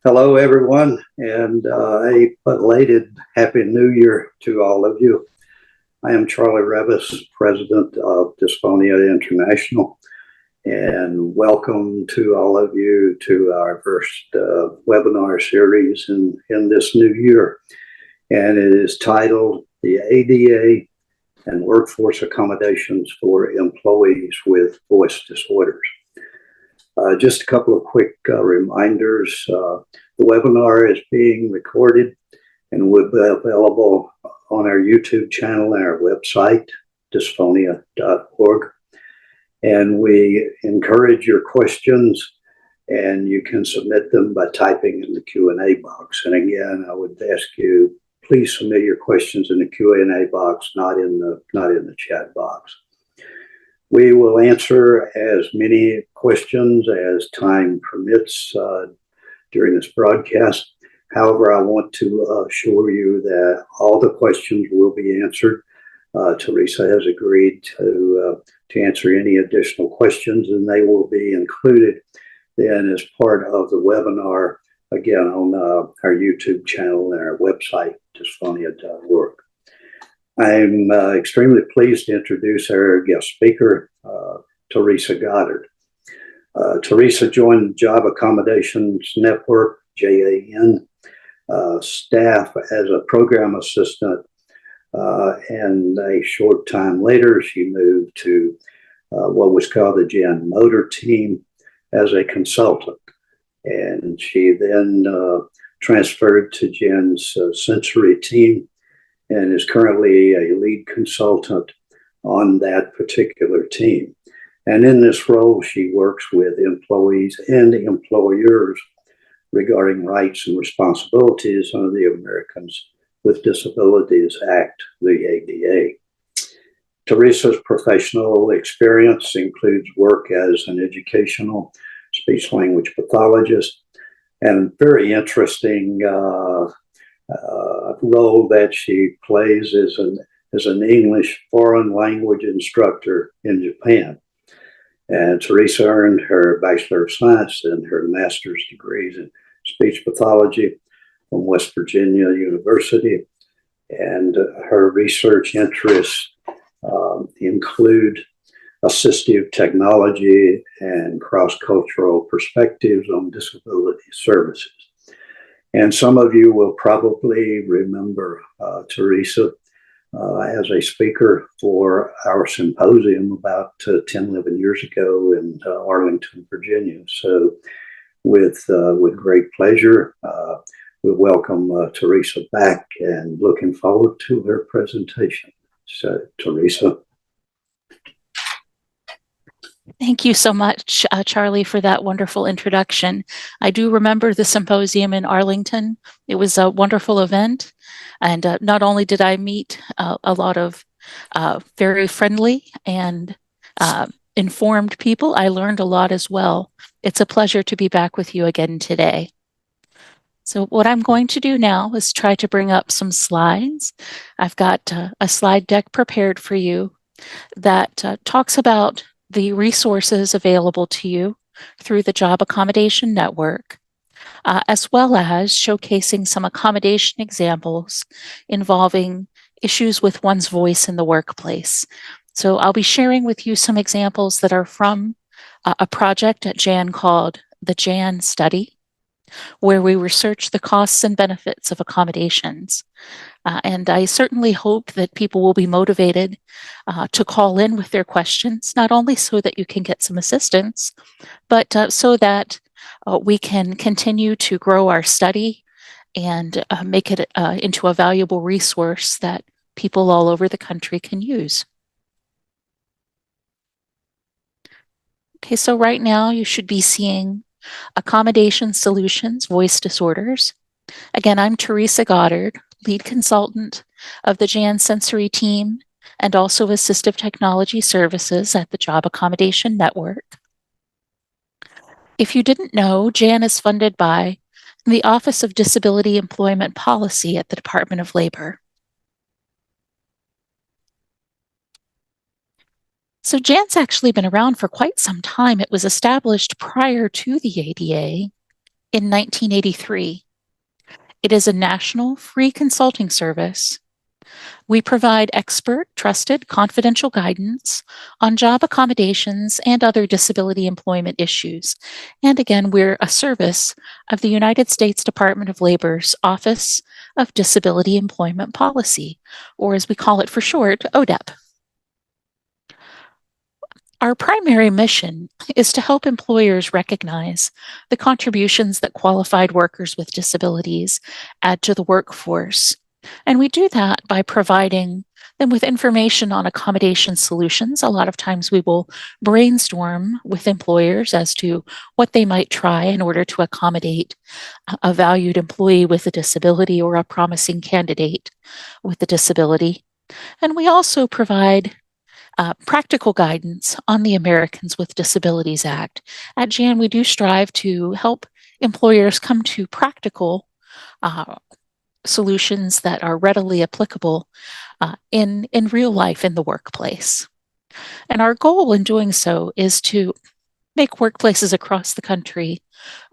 Hello, everyone, and a belated Happy New Year to all of you. I am Charlie Revis, President of Dysphonia International, and welcome to all of you to our first webinar series in this new year. And it is titled The ADA and Workforce Accommodations for Employees with Voice Disorders. Just a couple of quick reminders. The webinar is being recorded and will be available on our YouTube channel and our website, dysphonia.org. And we encourage your questions, and you can submit them by typing in the Q&A box. And again, I would ask you, please submit your questions in the Q&A box, not in the chat box. We will answer as many questions as time permits during this broadcast. However, I want to assure you that all the questions will be answered. Teresa has agreed to answer any additional questions, and they will be included then as part of the webinar, again, on our YouTube channel and our website, dysphonia.org. I'm extremely pleased to introduce our guest speaker, Teresa Goddard. Teresa joined the Job Accommodations Network, JAN, staff as a program assistant, and a short time later, she moved to what was called the JAN Motor Team as a consultant. And she then transferred to JAN's Sensory Team, and is currently a lead consultant on that particular team. And in this role, she works with employees and employers regarding rights and responsibilities under the Americans with Disabilities Act, the ADA. Teresa's professional experience includes work as an educational speech-language pathologist, and very interesting role that she plays as an English foreign language instructor in Japan. And Teresa earned her Bachelor of Science and her master's degrees in speech pathology from West Virginia University. And her research interests include assistive technology and cross-cultural perspectives on disability services. And some of you will probably remember Teresa as a speaker for our symposium about 10, 11 years ago in Arlington, Virginia. So with great pleasure, we welcome Teresa back and looking forward to her presentation. So, Teresa. Thank you so much, Charlie, for that wonderful introduction. I do remember the symposium in Arlington. It was a wonderful event. And not only did I meet a lot of very friendly and informed people, I learned a lot as well. It's a pleasure to be back with you again today. So what I'm going to do now is try to bring up some slides. I've got a slide deck prepared for you that talks about the resources available to you through the Job Accommodation Network, as well as showcasing some accommodation examples involving issues with one's voice in the workplace. So I'll be sharing with you some examples that are from a project at JAN called the JAN Study, where we research the costs and benefits of accommodations. And I certainly hope that people will be motivated to call in with their questions, not only so that you can get some assistance, but so that we can continue to grow our study and make it into a valuable resource that people all over the country can use. Okay, so right now you should be seeing Accommodation Solutions, Voice Disorders. Again, I'm Teresa Goddard, lead consultant of the JAN Sensory Team and also Assistive Technology Services at the Job Accommodation Network. If you didn't know, JAN is funded by the Office of Disability Employment Policy at the Department of Labor. So JAN's actually been around for quite some time. It was established prior to the ADA, in 1983. It is a national free consulting service. We provide expert, trusted, confidential guidance on job accommodations and other disability employment issues. And again, we're a service of the United States Department of Labor's Office of Disability Employment Policy, or as we call it for short, ODEP. Our primary mission is to help employers recognize the contributions that qualified workers with disabilities add to the workforce. And we do that by providing them with information on accommodation solutions. A lot of times we will brainstorm with employers as to what they might try in order to accommodate a valued employee with a disability or a promising candidate with a disability. And we also provide practical guidance on the Americans with Disabilities Act. At JAN, we do strive to help employers come to practical solutions that are readily applicable in real life in the workplace. And our goal in doing so is to make workplaces across the country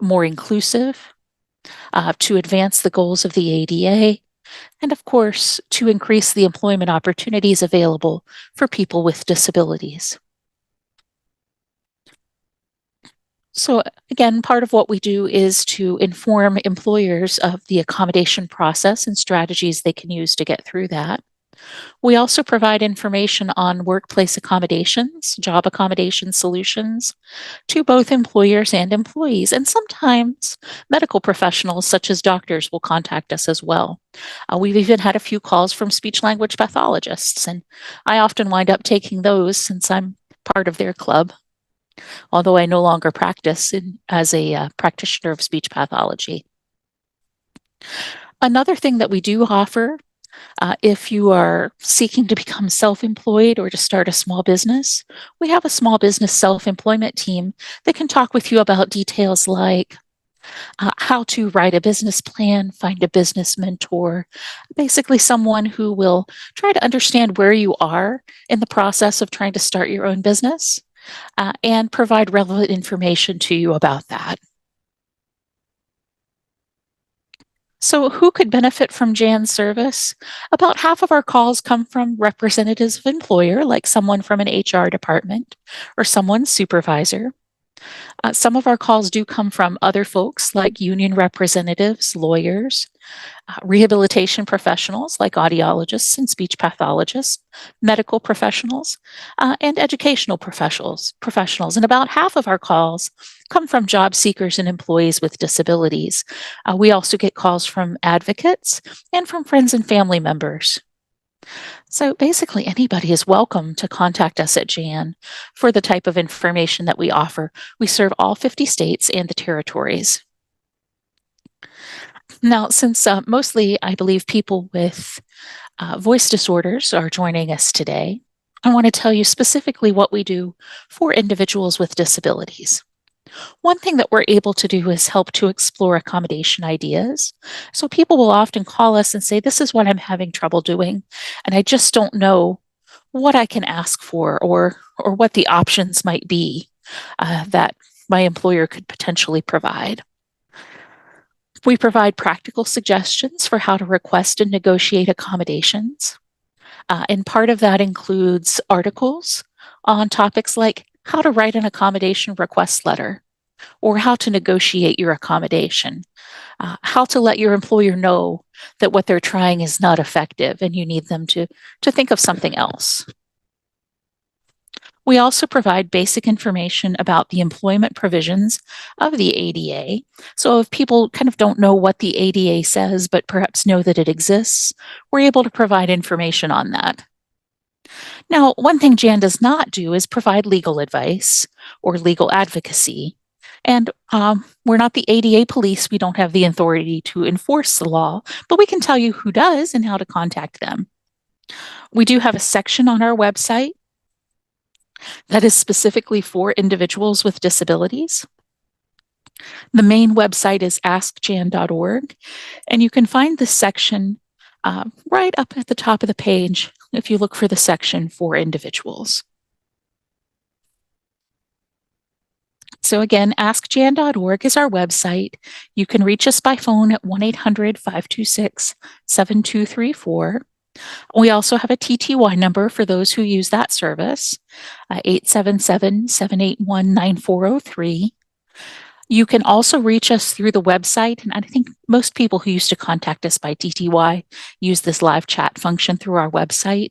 more inclusive, to advance the goals of the ADA, and of course, to increase the employment opportunities available for people with disabilities. So again, part of what we do is to inform employers of the accommodation process and strategies they can use to get through that. We also provide information on workplace accommodations, job accommodation solutions to both employers and employees. And sometimes medical professionals, such as doctors, will contact us as well. We've even had a few calls from speech language pathologists, and I often wind up taking those since I'm part of their club, although I no longer practice as a practitioner of speech pathology. Another thing that we do offer if you are seeking to become self-employed or to start a small business, we have a small business self-employment team that can talk with you about details like how to write a business plan, find a business mentor, basically someone who will try to understand where you are in the process of trying to start your own business and provide relevant information to you about that. So who could benefit from JAN's service? About half of our calls come from representatives of employer, like someone from an HR department or someone's supervisor. Some of our calls do come from other folks like union representatives, lawyers, rehabilitation professionals like audiologists and speech pathologists, medical professionals, and educational professionals. And about half of our calls come from job seekers and employees with disabilities. We also get calls from advocates and from friends and family members. So basically, anybody is welcome to contact us at JAN for the type of information that we offer. We serve all 50 states and the territories. Now, since mostly, I believe, people with voice disorders are joining us today, I want to tell you specifically what we do for individuals with disabilities. One thing that we're able to do is help to explore accommodation ideas. So people will often call us and say, this is what I'm having trouble doing, and I just don't know what I can ask for or what the options might be that my employer could potentially provide. We provide practical suggestions for how to request and negotiate accommodations. And part of that includes articles on topics like how to write an accommodation request letter, or how to negotiate your accommodation, how to let your employer know that what they're trying is not effective and you need them to think of something else. We also provide basic information about the employment provisions of the ADA. So if people kind of don't know what the ADA says, but perhaps know that it exists, we're able to provide information on that. Now, one thing JAN does not do is provide legal advice or legal advocacy. And we're not the ADA police. We don't have the authority to enforce the law, but we can tell you who does and how to contact them. We do have a section on our website that is specifically for individuals with disabilities. The main website is askjan.org, and you can find this section right up at the top of the page if you look for the section for individuals. So again, askjan.org is our website. You can reach us by phone at 1-800-526-7234. We also have a TTY number for those who use that service, 877-781-9403. You can also reach us through the website, and I think most people who used to contact us by TTY use this live chat function through our website.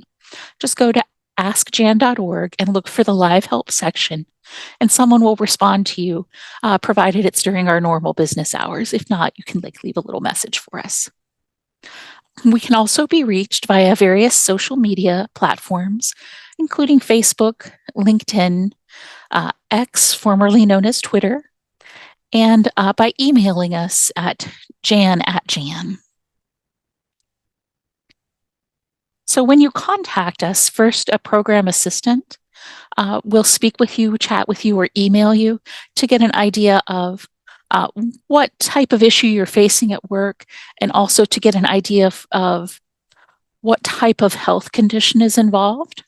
Just go to askjan.org and look for the live help section, and someone will respond to you, provided it's during our normal business hours. If not, you can leave a little message for us. We can also be reached via various social media platforms, including Facebook, LinkedIn, X, formerly known as Twitter, and by emailing us at jan@jan. So when you contact us, first a program assistant will speak with you, chat with you, or email you to get an idea of what type of issue you're facing at work, and also to get an idea of what type of health condition is involved.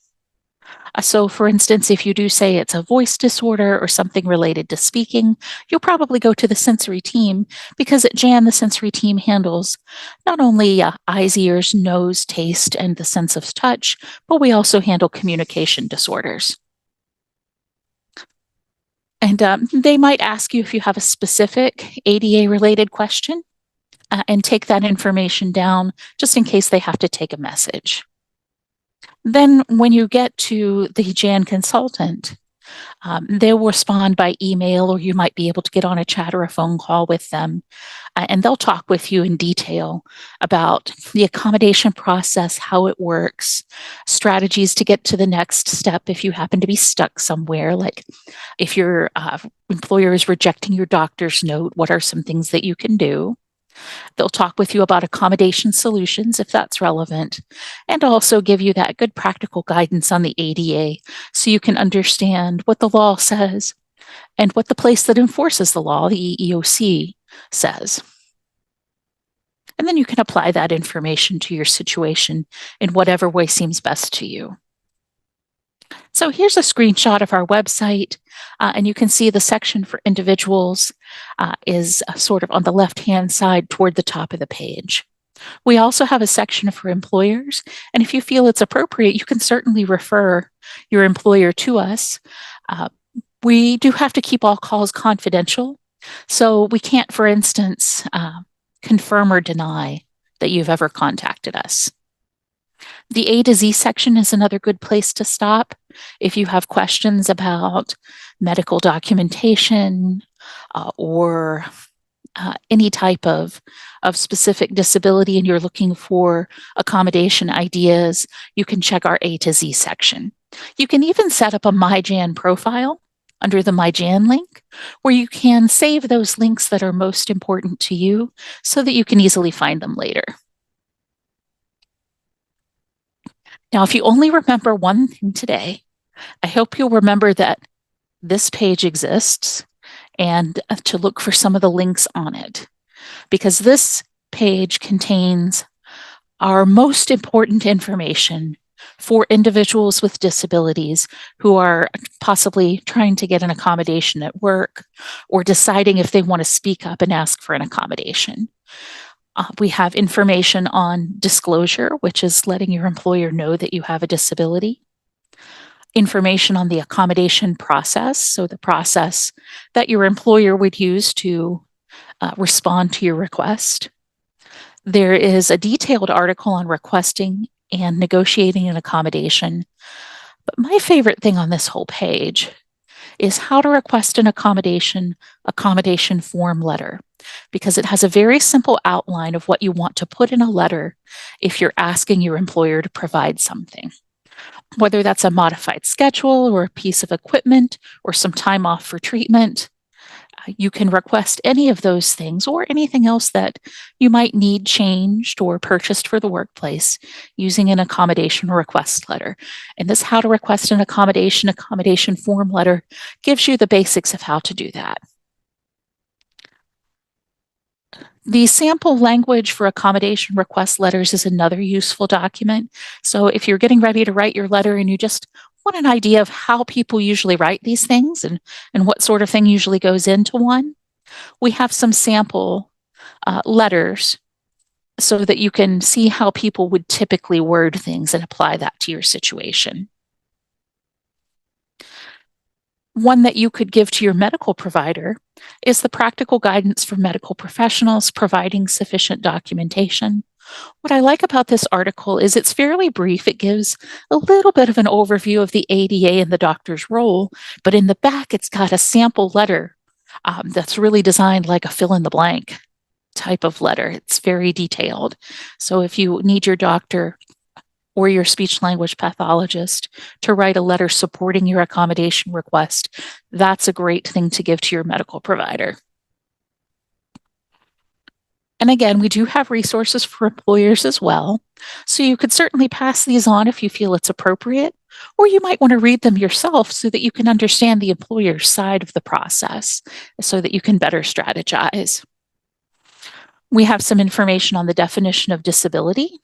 So for instance, if you do say it's a voice disorder or something related to speaking, you'll probably go to the sensory team, because at JAN, the sensory team handles not only eyes, ears, nose, taste, and the sense of touch, but we also handle communication disorders. And they might ask you if you have a specific ADA-related question, and take that information down just in case they have to take a message. Then when you get to the JAN consultant, they will respond by email, or you might be able to get on a chat or a phone call with them, and they'll talk with you in detail about the accommodation process, how it works, strategies to get to the next step if you happen to be stuck somewhere, like if your employer is rejecting your doctor's note, what are some things that you can do? They'll talk with you about accommodation solutions if that's relevant, and also give you that good practical guidance on the ADA so you can understand what the law says and what the place that enforces the law, the EEOC, says. And then you can apply that information to your situation in whatever way seems best to you. So here's a screenshot of our website, and you can see the section for individuals is sort of on the left-hand side toward the top of the page. We also have a section for employers, and if you feel it's appropriate, you can certainly refer your employer to us. We do have to keep all calls confidential, so we can't, for instance, confirm or deny that you've ever contacted us. The A to Z section is another good place to stop if you have questions about medical documentation or any type of specific disability and you're looking for accommodation ideas. You can check our A to Z section. You can even set up a MyJan profile under the MyJan link, where you can save those links that are most important to you so that you can easily find them later. Now, if you only remember one thing today, I hope you'll remember that this page exists and to look for some of the links on it, because this page contains our most important information for individuals with disabilities who are possibly trying to get an accommodation at work or deciding if they want to speak up and ask for an accommodation. We have information on disclosure, which is letting your employer know that you have a disability. Information on the accommodation process, so the process that your employer would use to respond to your request. There is a detailed article on requesting and negotiating an accommodation. But my favorite thing on this whole page is how to request an accommodation form letter, because it has a very simple outline of what you want to put in a letter if you're asking your employer to provide something, whether that's a modified schedule or a piece of equipment or some time off for treatment. You can request any of those things or anything else that you might need changed or purchased for the workplace using an accommodation request letter. And this how to request an accommodation form letter gives you the basics of how to do that. The sample language for accommodation request letters is another useful document. So if you're getting ready to write your letter and you just want an idea of how people usually write these things and what sort of thing usually goes into one, we have some sample letters so that you can see how people would typically word things and apply that to your situation. One that you could give to your medical provider is the practical guidance for medical professionals providing sufficient documentation. What I like about this article is it's fairly brief. It gives a little bit of an overview of the ADA and the doctor's role, but in the back, it's got a sample letter that's really designed like a fill in the blank type of letter. It's very detailed. So if you need your doctor or your speech language pathologist to write a letter supporting your accommodation request, that's a great thing to give to your medical provider. And again, we do have resources for employers as well. So you could certainly pass these on if you feel it's appropriate, or you might want to read them yourself so that you can understand the employer's side of the process so that you can better strategize. We have some information on the definition of disability.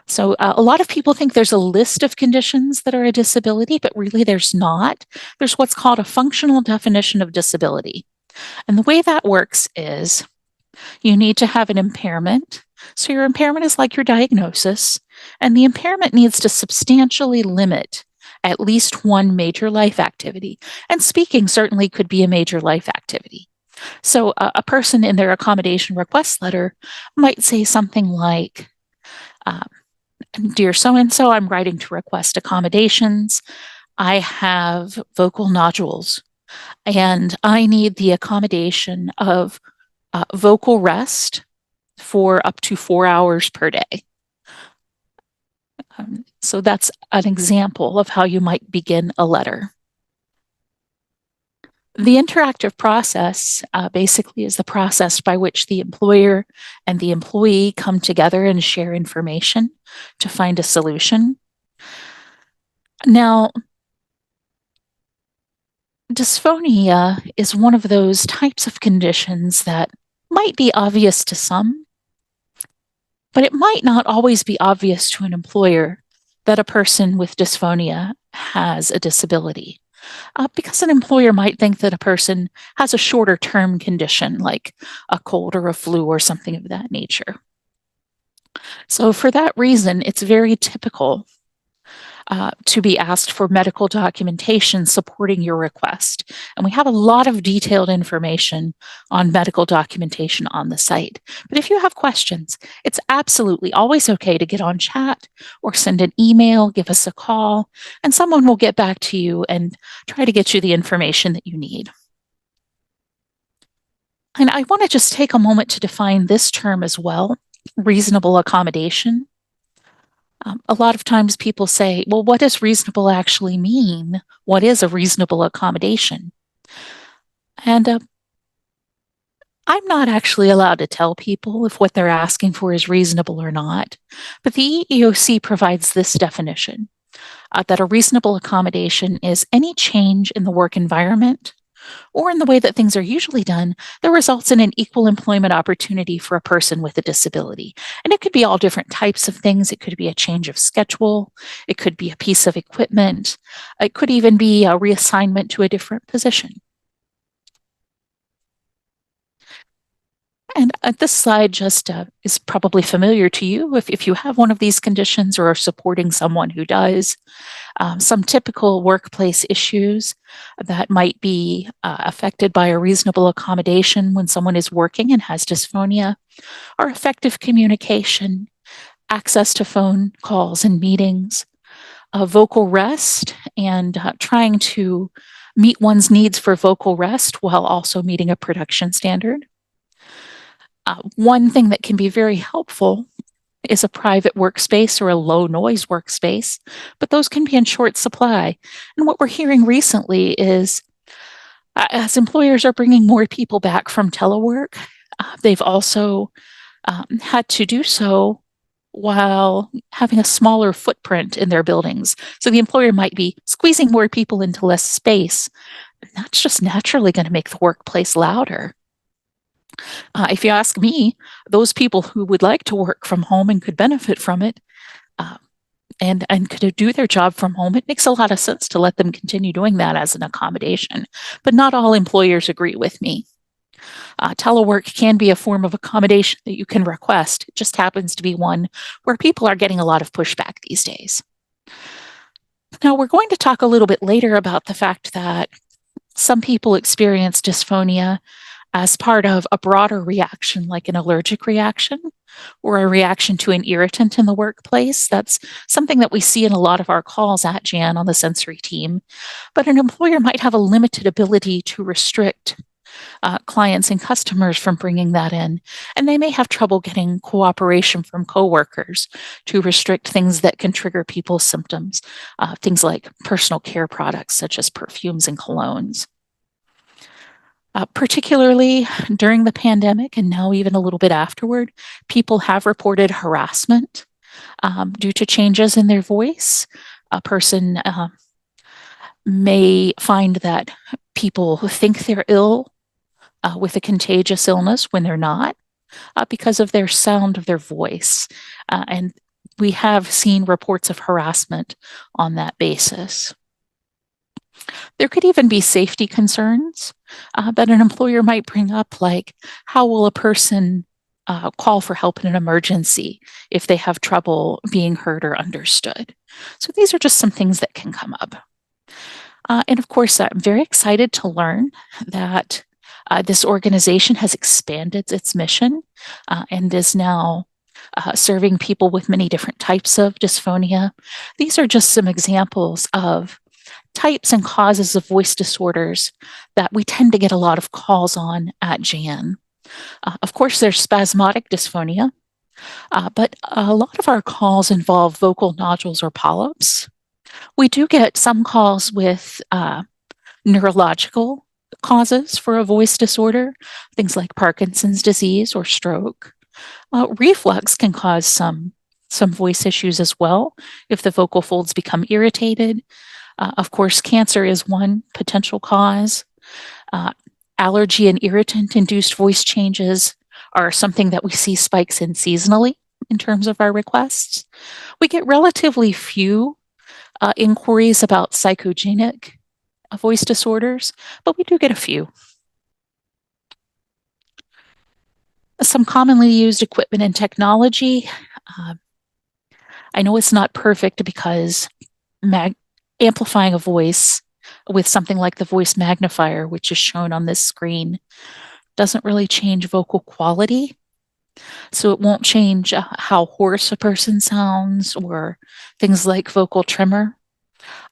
So a lot of people think there's a list of conditions that are a disability, but really there's not. There's what's called a functional definition of disability. And the way that works is you need to have an impairment. So your impairment is like your diagnosis, and the impairment needs to substantially limit at least one major life activity. And speaking certainly could be a major life activity. So a person in their accommodation request letter might say something like, Dear so-and-so, I'm writing to request accommodations. I have vocal nodules, and I need the accommodation of vocal rest for up to 4 hours per day. So that's an example of how you might begin a letter. The interactive process basically is the process by which the employer and the employee come together and share information to find a solution. Now, dysphonia is one of those types of conditions that might be obvious to some, but it might not always be obvious to an employer that a person with dysphonia has a disability. Because an employer might think that a person has a shorter term condition like a cold or a flu or something of that nature. So for that reason, it's very typical to be asked for medical documentation supporting your request. And we have a lot of detailed information on medical documentation on the site. But if you have questions, it's absolutely always okay to get on chat or send an email, give us a call, and someone will get back to you and try to get you the information that you need. And I want to just take a moment to define this term as well, reasonable accommodation. A lot of times people say, well, what does reasonable actually mean? What is a reasonable accommodation? And I'm not actually allowed to tell people if what they're asking for is reasonable or not. But the EEOC provides this definition, that a reasonable accommodation is any change in the work environment or in the way that things are usually done that results in an equal employment opportunity for a person with a disability. And it could be all different types of things. It could be a change of schedule. It could be a piece of equipment. It could even be a reassignment to a different position. And this slide just is probably familiar to you if you have one of these conditions or are supporting someone who does. Some typical workplace issues that might be affected by a reasonable accommodation when someone is working and has dysphonia are effective communication, access to phone calls and meetings, vocal rest, and trying to meet one's needs for vocal rest while also meeting a production standard. One thing that can be very helpful is a private workspace or a low noise workspace, but those can be in short supply. And what we're hearing recently is as employers are bringing more people back from telework, they've also had to do so while having a smaller footprint in their buildings. So the employer might be squeezing more people into less space. That's just naturally going to make the workplace louder. If you ask me, those people who would like to work from home and could benefit from it and could do their job from home, it makes a lot of sense to let them continue doing that as an accommodation. But not all employers agree with me. Telework can be a form of accommodation that you can request. It just happens to be one where people are getting a lot of pushback these days. Now, we're going to talk a little bit later about the fact that some people experience dysphonia as part of a broader reaction, like an allergic reaction or a reaction to an irritant in the workplace. That's something that we see in a lot of our calls at Jan on the sensory team. But an employer might have a limited ability to restrict clients and customers from bringing that in. And they may have trouble getting cooperation from coworkers to restrict things that can trigger people's symptoms, things like personal care products such as perfumes and colognes. Particularly during the pandemic and now even a little bit afterward, people have reported harassment due to changes in their voice. A person may find that people think they're ill with a contagious illness when they're not because of their sound of their voice. And we have seen reports of harassment on that basis. There could even be safety concerns that an employer might bring up, like how will a person call for help in an emergency if they have trouble being heard or understood. So these are just some things that can come up. And of course, I'm very excited to learn that this organization has expanded its mission and is now serving people with many different types of dysphonia. These are just some examples of types and causes of voice disorders that we tend to get a lot of calls on at Jan. Of course, there's spasmodic dysphonia, but a lot of our calls involve vocal nodules or polyps. We do get some calls with neurological causes for a voice disorder, things like Parkinson's disease or stroke. Reflux can cause some voice issues as well if the vocal folds become irritated. Of course, cancer is one potential cause. Allergy and irritant-induced voice changes are something that we see spikes in seasonally in terms of our requests. We get relatively few inquiries about psychogenic voice disorders, but we do get a few. Some commonly used equipment and technology. I know it's not perfect because amplifying a voice with something like the voice magnifier, which is shown on this screen, doesn't really change vocal quality. So it won't change how hoarse a person sounds or things like vocal tremor.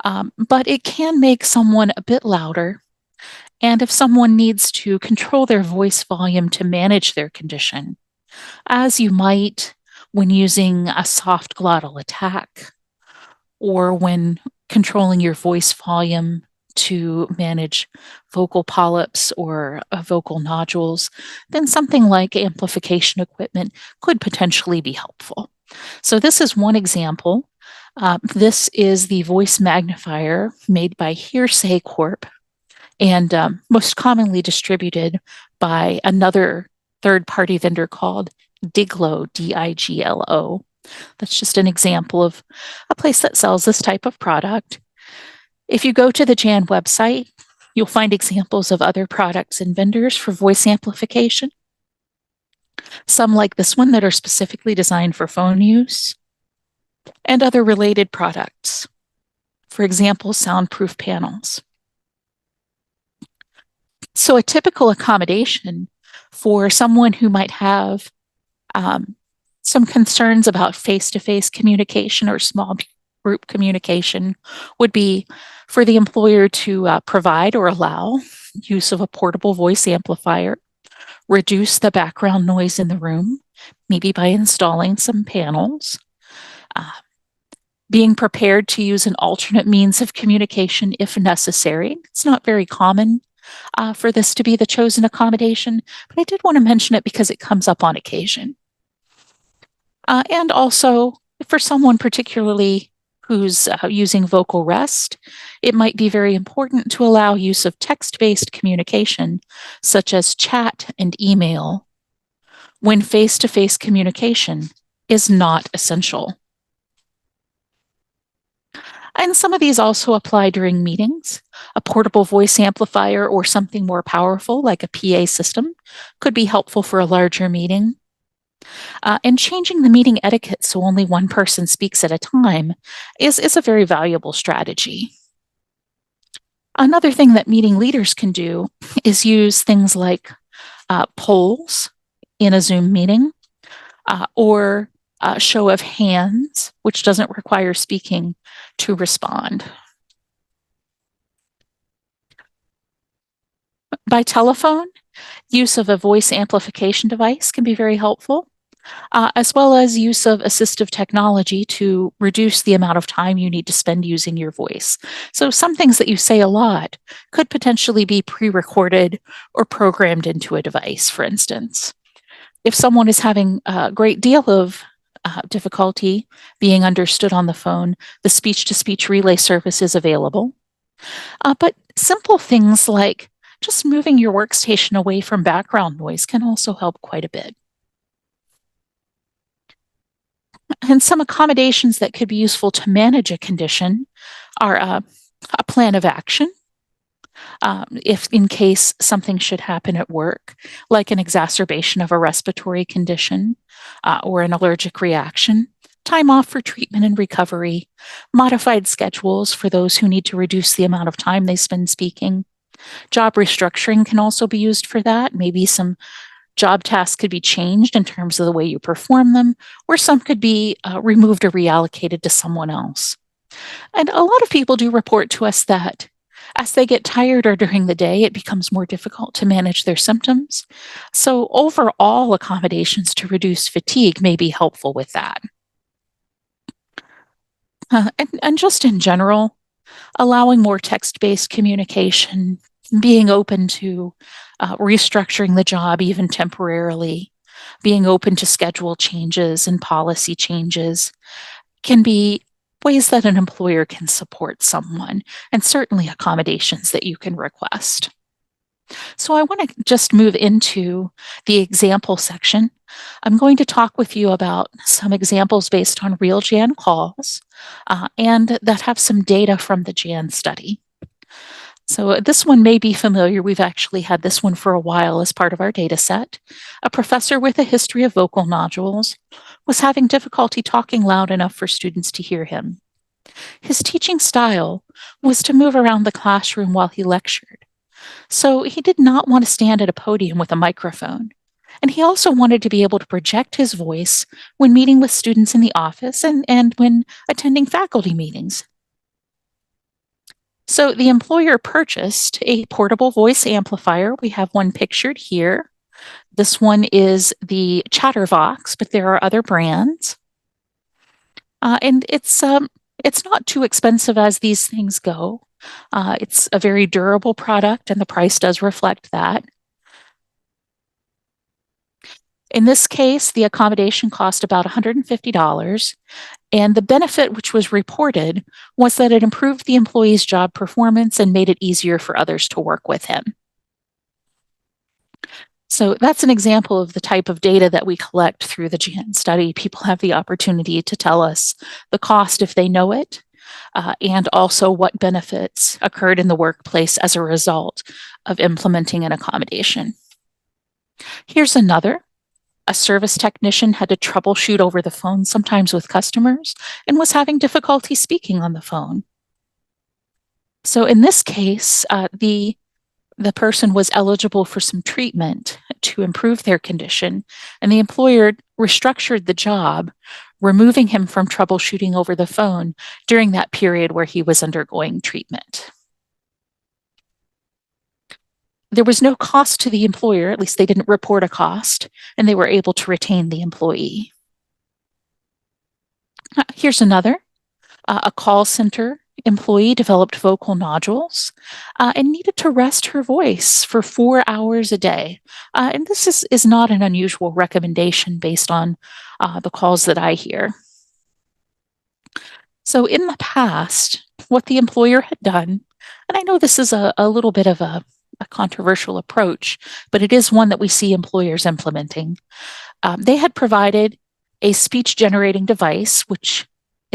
But it can make someone a bit louder. And if someone needs to control their voice volume to manage their condition, as you might when using a soft glottal attack or when controlling your voice volume to manage vocal polyps or vocal nodules, then something like amplification equipment could potentially be helpful. So this is one example. This is the voice magnifier made by Hearsay Corp and most commonly distributed by another third-party vendor called Diglo, D-I-G-L-O. That's just an example of a place that sells this type of product. If you go to the Jan website, you'll find examples of other products and vendors for voice amplification. Some like this one that are specifically designed for phone use, and other related products. For example, soundproof panels. So a typical accommodation for someone who might have some concerns about face-to-face communication or small group communication would be for the employer to provide or allow use of a portable voice amplifier, reduce the background noise in the room, maybe by installing some panels, being prepared to use an alternate means of communication if necessary. It's not very common for this to be the chosen accommodation, but I did want to mention it because it comes up on occasion. And also, for someone particularly who's using vocal rest, it might be very important to allow use of text-based communication, such as chat and email, when face-to-face communication is not essential. And some of these also apply during meetings. A portable voice amplifier or something more powerful, like a PA system, could be helpful for a larger meeting. And changing the meeting etiquette so only one person speaks at a time is a very valuable strategy. Another thing that meeting leaders can do is use things like polls in a Zoom meeting or a show of hands, which doesn't require speaking to respond. By telephone, use of a voice amplification device can be very helpful, as well as use of assistive technology to reduce the amount of time you need to spend using your voice. So some things that you say a lot could potentially be pre-recorded or programmed into a device, for instance. If someone is having a great deal of difficulty being understood on the phone, the speech-to-speech relay service is available. But simple things like just moving your workstation away from background noise can also help quite a bit. And some accommodations that could be useful to manage a condition are a plan of action. If in case something should happen at work, like an exacerbation of a respiratory condition or an allergic reaction, time off for treatment and recovery, modified schedules for those who need to reduce the amount of time they spend speaking. Job restructuring can also be used for that. Maybe some job tasks could be changed in terms of the way you perform them, or some could be removed or reallocated to someone else. And a lot of people do report to us that as they get tired or during the day, it becomes more difficult to manage their symptoms. So overall accommodations to reduce fatigue may be helpful with that. And just in general, allowing more text-based communication, being open to restructuring the job even temporarily, being open to schedule changes and policy changes can be ways that an employer can support someone, and certainly accommodations that you can request. So I want to just move into the example section. I'm going to talk with you about some examples based on real JAN calls and that have some data from the JAN study. So this one may be familiar. We've actually had this one for a while as part of our data set. A professor with a history of vocal nodules was having difficulty talking loud enough for students to hear him. His teaching style was to move around the classroom while he lectured. So he did not want to stand at a podium with a microphone. And he also wanted to be able to project his voice when meeting with students in the office and when attending faculty meetings. So the employer purchased a portable voice amplifier. We have one pictured here. This one is the Chattervox, but there are other brands. And it's not too expensive as these things go. It's a very durable product, and the price does reflect that. In this case, the accommodation cost about $150, and the benefit which was reported was that it improved the employee's job performance and made it easier for others to work with him. So that's an example of the type of data that we collect through the JAN study. People have the opportunity to tell us the cost if they know it, and also what benefits occurred in the workplace as a result of implementing an accommodation. Here's another. A service technician had to troubleshoot over the phone, sometimes with customers, and was having difficulty speaking on the phone. So in this case, the person was eligible for some treatment to improve their condition, and the employer restructured the job, removing him from troubleshooting over the phone during that period where he was undergoing treatment. There was no cost to the employer, at least they didn't report a cost, and they were able to retain the employee. Here's another. A call center employee developed vocal nodules and needed to rest her voice for 4 hours a day. And this is not an unusual recommendation based on the calls that I hear. So in the past, what the employer had done, and I know this is a little bit of a controversial approach, but it is one that we see employers implementing. They had provided a speech generating device, which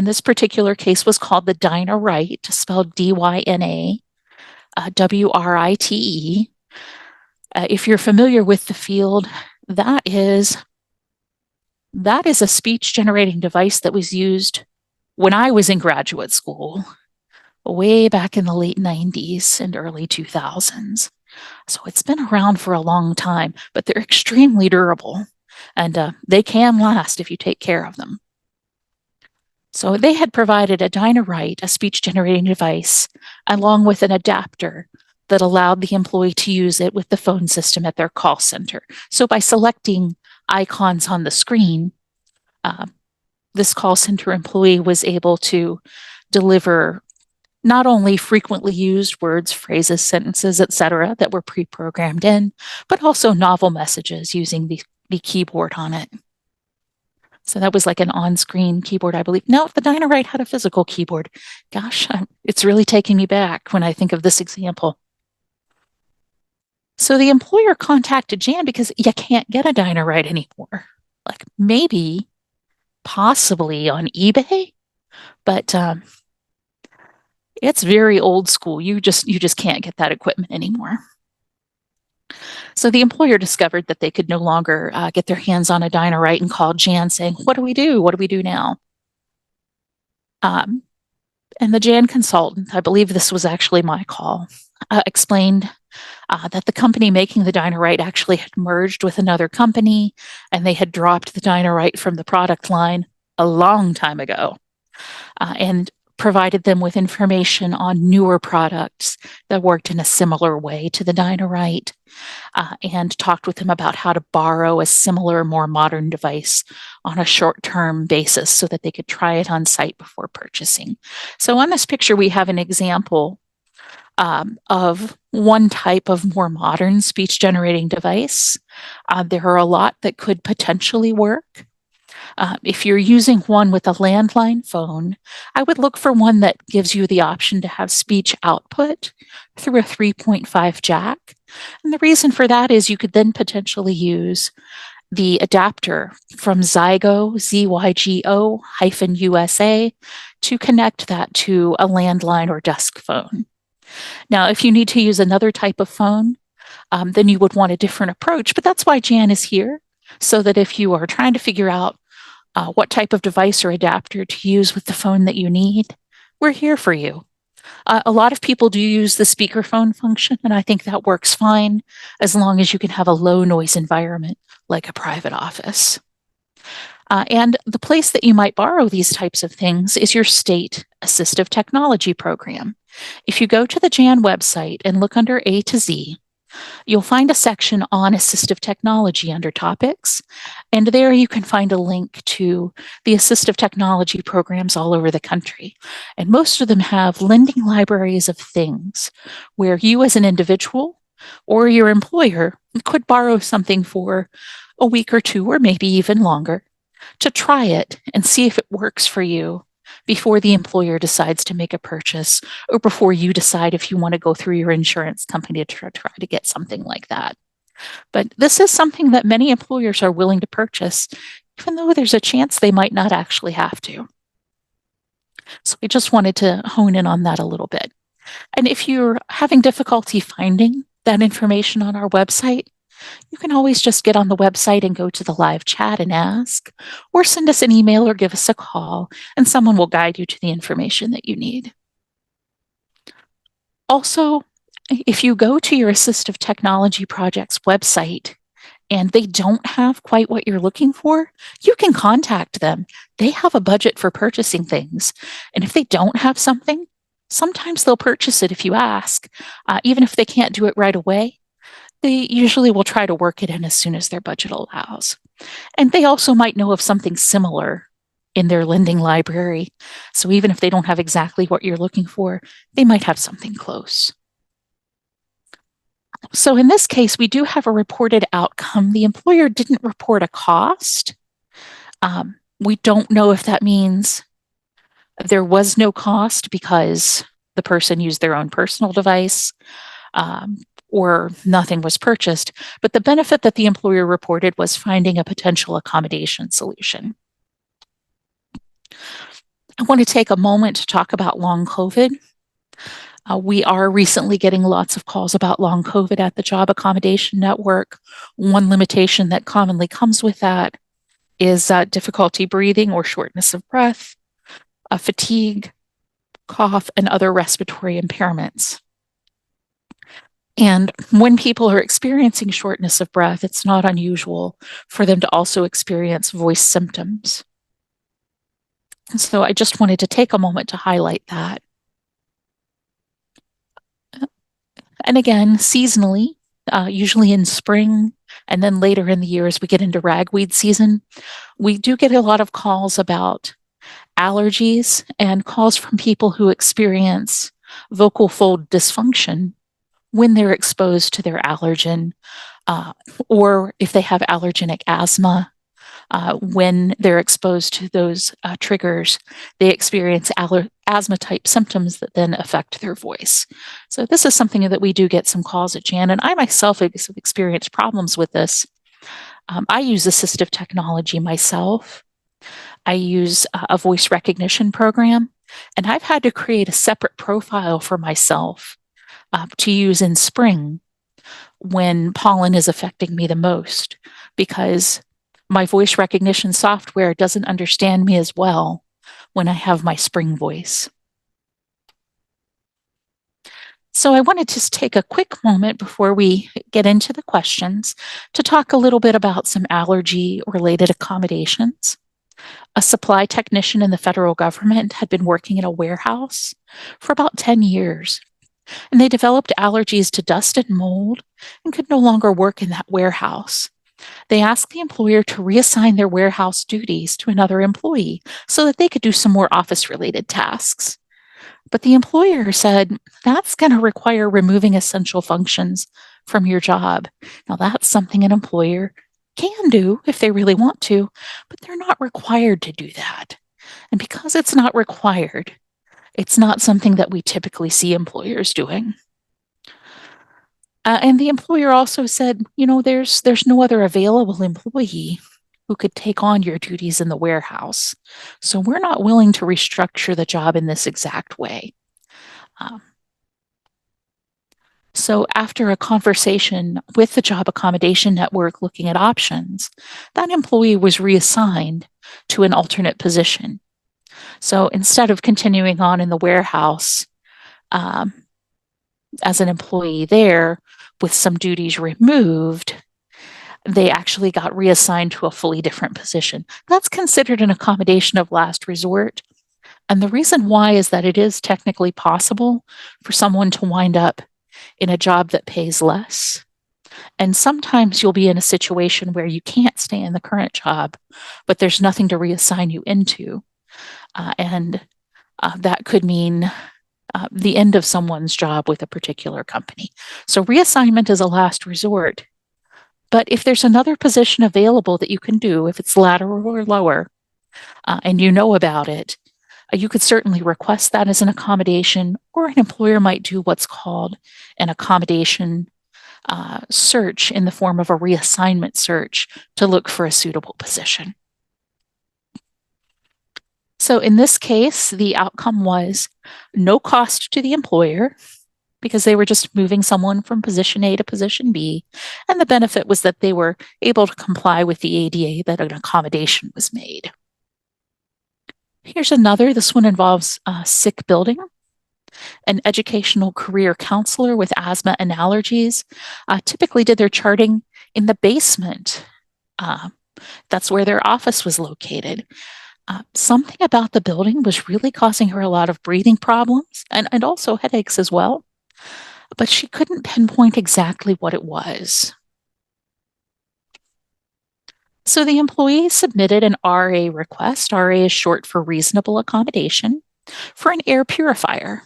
in this particular case was called the Dyna Right, spelled D-Y-N-A, W-R-I-T-E. If you're familiar with the field, that is a speech generating device that was used when I was in graduate school, way back in the late 90s and early 2000s. So it's been around for a long time, but they're extremely durable, and they can last if you take care of them. So they had provided a Dynawrite, a speech generating device, along with an adapter that allowed the employee to use it with the phone system at their call center. So by selecting icons on the screen, this call center employee was able to deliver not only frequently used words, phrases, sentences, etc., that were pre-programmed in, but also novel messages using the keyboard on it. So that was like an on-screen keyboard, I believe. No, the Dynawrite had a physical keyboard. Gosh, it's really taking me back when I think of this example. So the employer contacted Jan because you can't get a Dynawrite anymore. Like maybe, possibly on eBay, but it's very old school. You just can't get that equipment anymore. So the employer discovered that they could no longer get their hands on a Dynawrite and called Jan saying, what do we do? What do we do now? And the Jan consultant, I believe this was actually my call, explained that the company making the Dynawrite actually had merged with another company, and they had dropped the Dynawrite from the product line a long time ago, and provided them with information on newer products that worked in a similar way to the Dynawrite, and talked with them about how to borrow a similar, more modern device on a short-term basis so that they could try it on site before purchasing. So on this picture, we have an example of one type of more modern speech generating device. There are a lot that could potentially work. If you're using one with a landline phone, I would look for one that gives you the option to have speech output through a 3.5 jack. And the reason for that is you could then potentially use the adapter from Zygo, ZYGO-USA, to connect that to a landline or desk phone. Now, if you need to use another type of phone, then you would want a different approach. But that's why Jan is here, so that if you are trying to figure out what type of device or adapter to use with the phone that you need, we're here for you. A lot of people do use the speakerphone function, and I think that works fine as long as you can have a low noise environment like a private office. And the place that you might borrow these types of things is your state assistive technology program. If you go to the Jan website and look under A to Z, you'll find a section on assistive technology under topics, and there you can find a link to the assistive technology programs all over the country. And most of them have lending libraries of things where you as an individual or your employer could borrow something for a week or two or maybe even longer to try it and see if it works for you before the employer decides to make a purchase, or before you decide if you want to go through your insurance company to try to get something like that. But this is something that many employers are willing to purchase, even though there's a chance they might not actually have to. So I just wanted to hone in on that a little bit. And if you're having difficulty finding that information on our website, you can always just get on the website and go to the live chat and ask, or send us an email or give us a call, and someone will guide you to the information that you need. Also, if you go to your assistive technology project's website and they don't have quite what you're looking for, you can contact them. They have a budget for purchasing things. And if they don't have something, sometimes they'll purchase it if you ask, even if they can't do it right away. They usually will try to work it in as soon as their budget allows. And they also might know of something similar in their lending library. So even if they don't have exactly what you're looking for, they might have something close. So in this case, we do have a reported outcome. The employer didn't report a cost. We don't know if that means there was no cost because the person used their own personal device, or nothing was purchased, but the benefit that the employer reported was finding a potential accommodation solution. I want to take a moment to talk about long COVID. We are recently getting lots of calls about long COVID at the Job Accommodation Network. One limitation that commonly comes with that is difficulty breathing or shortness of breath, fatigue, cough, and other respiratory impairments. And when people are experiencing shortness of breath, it's not unusual for them to also experience voice symptoms. And so I just wanted to take a moment to highlight that. And again, seasonally, usually in spring and then later in the year as we get into ragweed season, we do get a lot of calls about allergies and calls from people who experience vocal fold dysfunction when they're exposed to their allergen, or if they have allergenic asthma. When they're exposed to those triggers, they experience asthma type symptoms that then affect their voice. So this is something that we do get some calls at Jan, and I myself have experienced problems with this. I use assistive technology myself. I use a voice recognition program, and I've had to create a separate profile for myself to use in spring when pollen is affecting me the most, because my voice recognition software doesn't understand me as well when I have my spring voice. So I wanted to just take a quick moment before we get into the questions to talk a little bit about some allergy-related accommodations. A supply technician in the federal government had been working in a warehouse for about 10 years, and they developed allergies to dust and mold and could no longer work in that warehouse. They asked the employer to reassign their warehouse duties to another employee so that they could do some more office-related tasks. But the employer said, that's going to require removing essential functions from your job. Now, that's something an employer can do if they really want to, but they're not required to do that. And because it's not required, it's not something that we typically see employers doing. And the employer also said, there's no other available employee who could take on your duties in the warehouse. So we're not willing to restructure the job in this exact way. So after a conversation with the Job Accommodation Network looking at options, that employee was reassigned to an alternate position. So instead of continuing on in the warehouse as an employee there with some duties removed, they actually got reassigned to a fully different position. That's considered an accommodation of last resort. And the reason why is that it is technically possible for someone to wind up in a job that pays less. And sometimes you'll be in a situation where you can't stay in the current job, but there's nothing to reassign you into. And that could mean the end of someone's job with a particular company. So reassignment is a last resort. But if there's another position available that you can do, if it's lateral or lower, and you know about it, you could certainly request that as an accommodation, or an employer might do what's called an accommodation search in the form of a reassignment search to look for a suitable position. So in this case, the outcome was no cost to the employer because they were just moving someone from position A to position B. And the benefit was that they were able to comply with the ADA that an accommodation was made. Here's another. This one involves sick building. An educational career counselor with asthma and allergies typically did their charting in the basement. That's where their office was located. Something about the building was really causing her a lot of breathing problems and also headaches as well, but she couldn't pinpoint exactly what it was. So the employee submitted an RA request. RA is short for reasonable accommodation for an air purifier.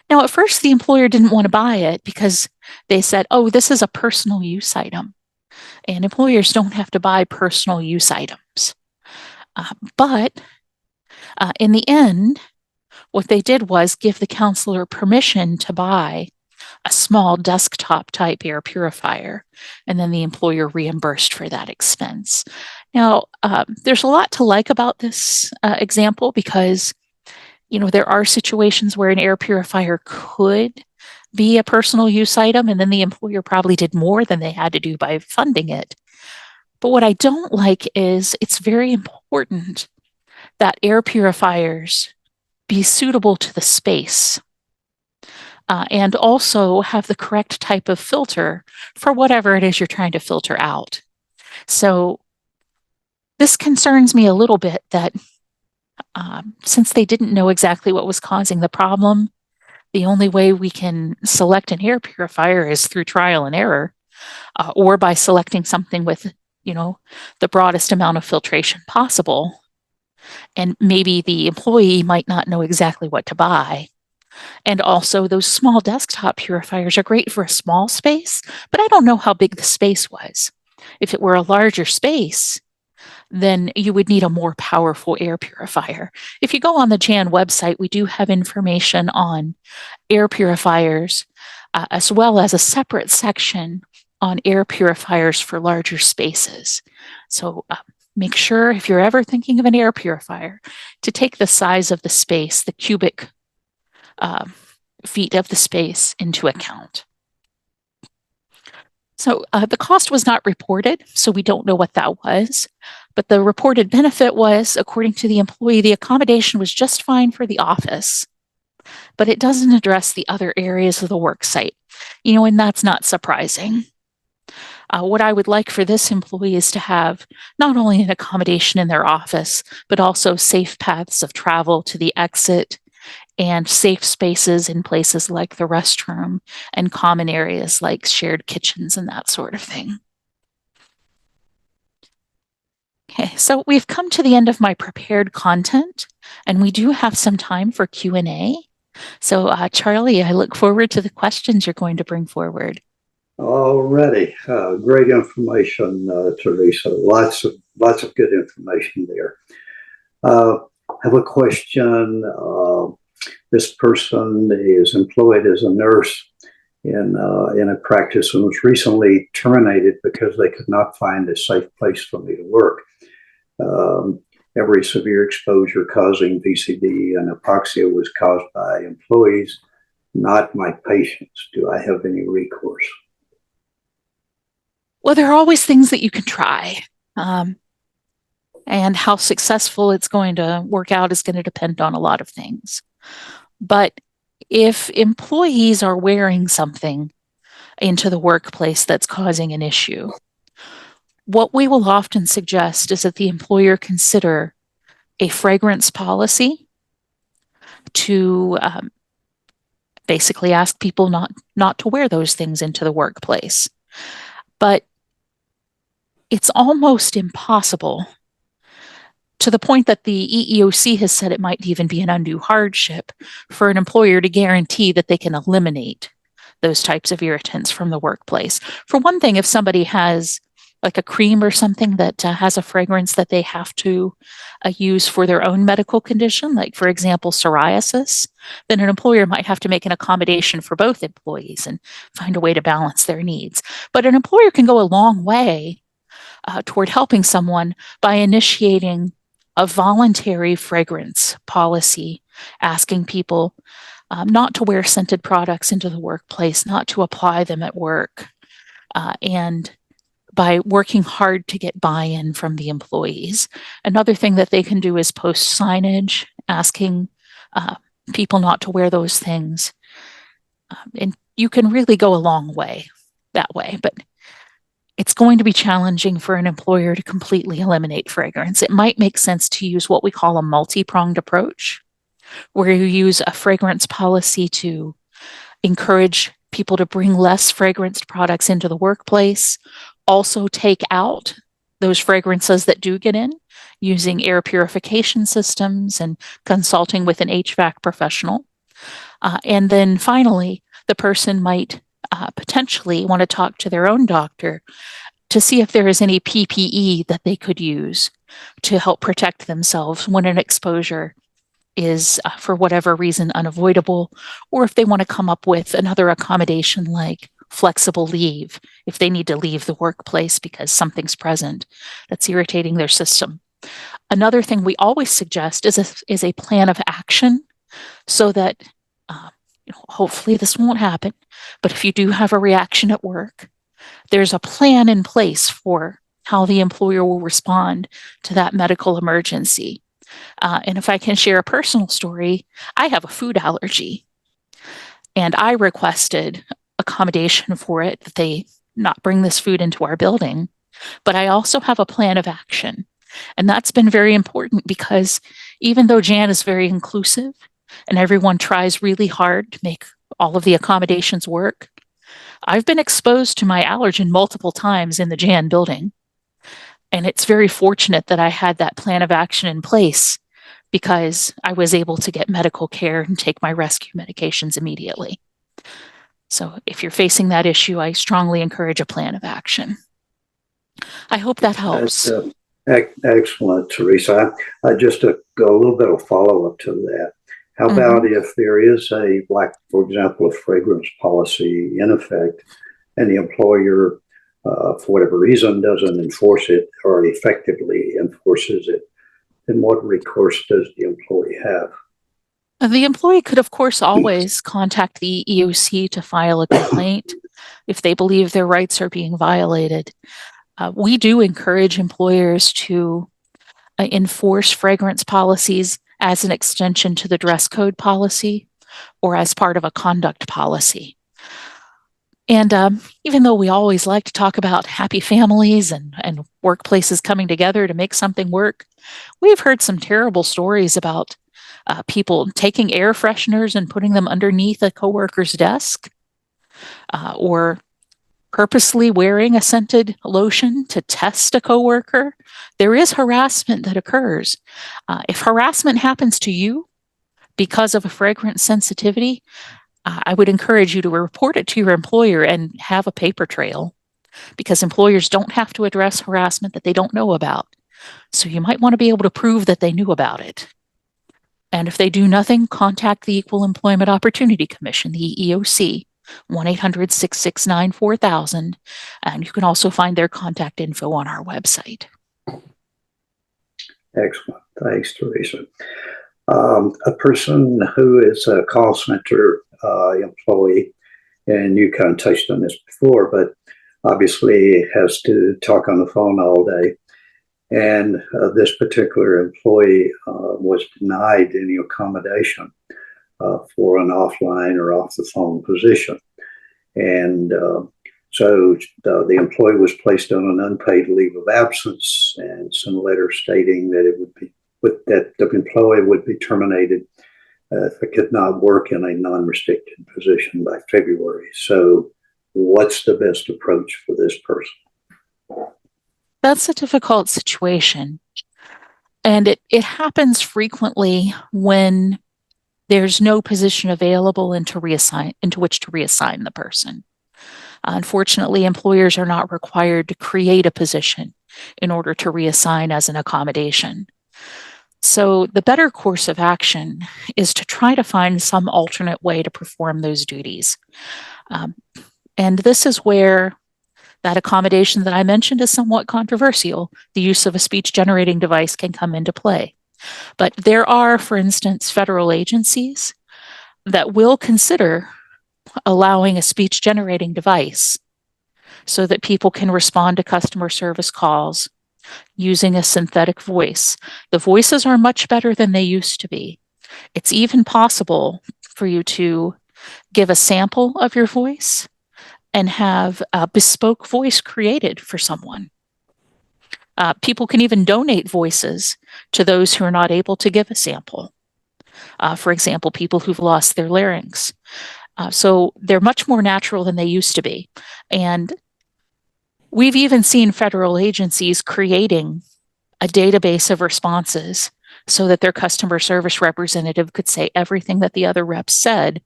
Now, at first, the employer didn't want to buy it because they said, oh, this is a personal use item, and employers don't have to buy personal use items. But in the end, what they did was give the counselor permission to buy a small desktop type air purifier, and then the employer reimbursed for that expense. Now, there's a lot to like about this example because There are situations where an air purifier could be a personal use item, and then the employer probably did more than they had to do by funding it. But what I don't like is it's very important that air purifiers be suitable to the space and also have the correct type of filter for whatever it is you're trying to filter out. So this concerns me a little bit that since they didn't know exactly what was causing the problem, the only way we can select an air purifier is through trial and error, or by selecting something with, the broadest amount of filtration possible. And maybe the employee might not know exactly what to buy. And also, those small desktop purifiers are great for a small space, but I don't know how big the space was. If it were a larger space, then you would need a more powerful air purifier. If you go on the JAN website, we do have information on air purifiers, as well as a separate section on air purifiers for larger spaces. So make sure, if you're ever thinking of an air purifier, to take the size of the space, the cubic feet of the space, into account. So the cost was not reported, so we don't know what that was. But the reported benefit was, according to the employee, the accommodation was just fine for the office, but it doesn't address the other areas of the work site. And that's not surprising. What I would like for this employee is to have not only an accommodation in their office, but also safe paths of travel to the exit and safe spaces in places like the restroom and common areas like shared kitchens and that sort of thing. Okay, so we've come to the end of my prepared content, and we do have some time for Q&A. So Charlie, I look forward to the questions you're going to bring forward. Alrighty, great information, Teresa. Lots of good information there. I have a question. This person is employed as a nurse in a practice and was recently terminated because they could not find a safe place for me to work. Every severe exposure causing VCD and hypoxia was caused by employees, not my patients. Do I have any recourse? Well, there are always things that you can try. And how successful it's going to work out is going to depend on a lot of things. But if employees are wearing something into the workplace that's causing an issue, what we will often suggest is that the employer consider a fragrance policy to basically ask people not to wear those things into the workplace. But it's almost impossible, to the point that the EEOC has said it might even be an undue hardship, for an employer to guarantee that they can eliminate those types of irritants from the workplace. For one thing, if somebody has like a cream or something that has a fragrance that they have to use for their own medical condition, like for example, psoriasis, then an employer might have to make an accommodation for both employees and find a way to balance their needs. But an employer can go a long way toward helping someone by initiating a voluntary fragrance policy, asking people not to wear scented products into the workplace, not to apply them at work, and by working hard to get buy-in from the employees. Another thing that they can do is post signage asking people not to wear those things. And you can really go a long way that way, but it's going to be challenging for an employer to completely eliminate fragrance. It might make sense to use what we call a multi-pronged approach, where you use a fragrance policy to encourage people to bring less fragranced products into the workplace, also take out those fragrances that do get in, using air purification systems and consulting with an HVAC professional. And then finally, the person might potentially want to talk to their own doctor to see if there is any PPE that they could use to help protect themselves when an exposure is, for whatever reason, unavoidable, or if they want to come up with another accommodation like flexible leave if they need to leave the workplace because something's present that's irritating their system. Another thing we always suggest is a plan of action so that hopefully this won't happen. But if you do have a reaction at work, there's a plan in place for how the employer will respond to that medical emergency. And if I can share a personal story, I have a food allergy, and I requested accommodation for it, that they not bring this food into our building. But I also have a plan of action. And that's been very important, because even though Jan is very inclusive and everyone tries really hard to make all of the accommodations work, I've been exposed to my allergen multiple times in the Jan building. And it's very fortunate that I had that plan of action in place, because I was able to get medical care and take my rescue medications immediately. So if you're facing that issue, I strongly encourage a plan of action. I hope that helps. Excellent, Teresa. I just a little bit of follow-up to that. How about if there is for example, a fragrance policy in effect, and the employer, for whatever reason, doesn't enforce it or effectively enforces it, then what recourse does the employee have? The employee could, of course, always contact the EOC to file a complaint if they believe their rights are being violated. We do encourage employers to enforce fragrance policies as an extension to the dress code policy or as part of a conduct policy. And even though we always like to talk about happy families and workplaces coming together to make something work, we've heard some terrible stories about people taking air fresheners and putting them underneath a coworker's desk, or purposely wearing a scented lotion to test a coworker. There is harassment that occurs. If harassment happens to you because of a fragrance sensitivity, I would encourage you to report it to your employer and have a paper trail, because employers don't have to address harassment that they don't know about. So you might want to be able to prove that they knew about it. And if they do nothing, contact the Equal Employment Opportunity Commission, the EEOC, 1-800-669-4000, and you can also find their contact info on our website. Excellent. Thanks, Teresa. A person who is a call center employee, and you kind of touched on this before, but obviously has to talk on the phone all day. And this particular employee was denied any accommodation for an offline or off the phone position. And so the employee was placed on an unpaid leave of absence, and some letter stating that that the employee would be terminated if it could not work in a non-restricted position by February. So what's the best approach for this person? That's a difficult situation. And it happens frequently when there's no position available into which to reassign the person. Unfortunately, employers are not required to create a position in order to reassign as an accommodation. So the better course of action is to try to find some alternate way to perform those duties. And this is where that accommodation that I mentioned is somewhat controversial. The use of a speech generating device can come into play. But there are, for instance, federal agencies that will consider allowing a speech generating device so that people can respond to customer service calls using a synthetic voice. The voices are much better than they used to be. It's even possible for you to give a sample of your voice and have a bespoke voice created for someone. People can even donate voices to those who are not able to give a sample. For example, people who've lost their larynx. So they're much more natural than they used to be. And we've even seen federal agencies creating a database of responses so that their customer service representative could say everything that the other rep said,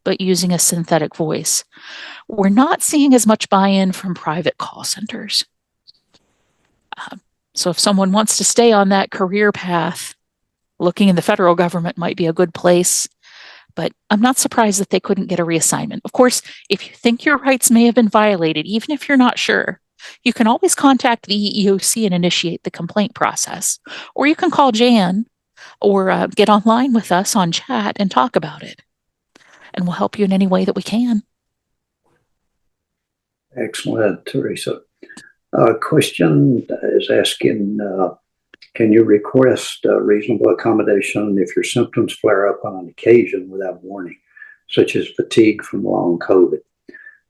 but using a synthetic voice. We're not seeing as much buy-in from private call centers. So if someone wants to stay on that career path, looking in the federal government might be a good place. But I'm not surprised that they couldn't get a reassignment. Of course, if you think your rights may have been violated, even if you're not sure, you can always contact the EEOC and initiate the complaint process. Or you can call Jan or get online with us on chat and talk about it. And we'll help you in any way that we can. Excellent, Teresa. Question is asking, can you request reasonable accommodation if your symptoms flare up on an occasion without warning, such as fatigue from long COVID?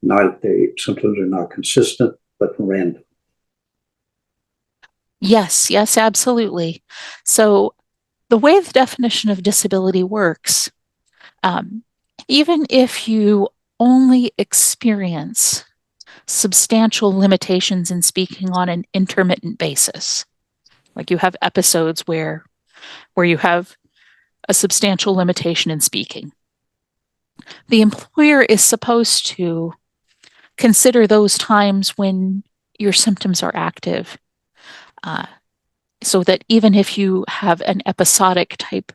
The symptoms are not consistent, but random. Yes, absolutely. So the way the definition of disability works, even if you only experience substantial limitations in speaking on an intermittent basis, like you have episodes where you have a substantial limitation in speaking, the employer is supposed to consider those times when your symptoms are active, so that even if you have an episodic type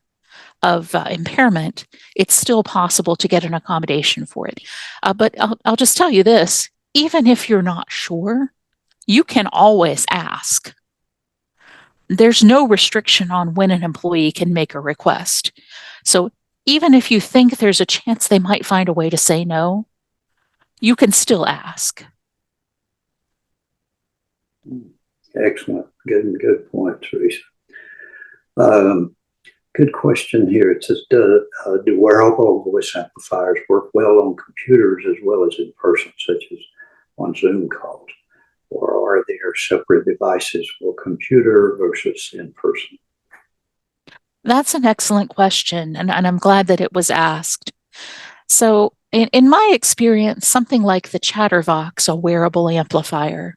of impairment, it's still possible to get an accommodation for it. But I'll just tell you this, even if you're not sure, you can always ask. There's no restriction on when an employee can make a request. So even if you think there's a chance they might find a way to say no, you can still ask. Excellent. Good point, Teresa. Good question here. It says, do wearable voice amplifiers work well on computers as well as in person, such as on Zoom calls? Or are there separate devices for computer versus in person? That's an excellent question, and I'm glad that it was asked. So in my experience, something like the Chatterbox, a wearable amplifier,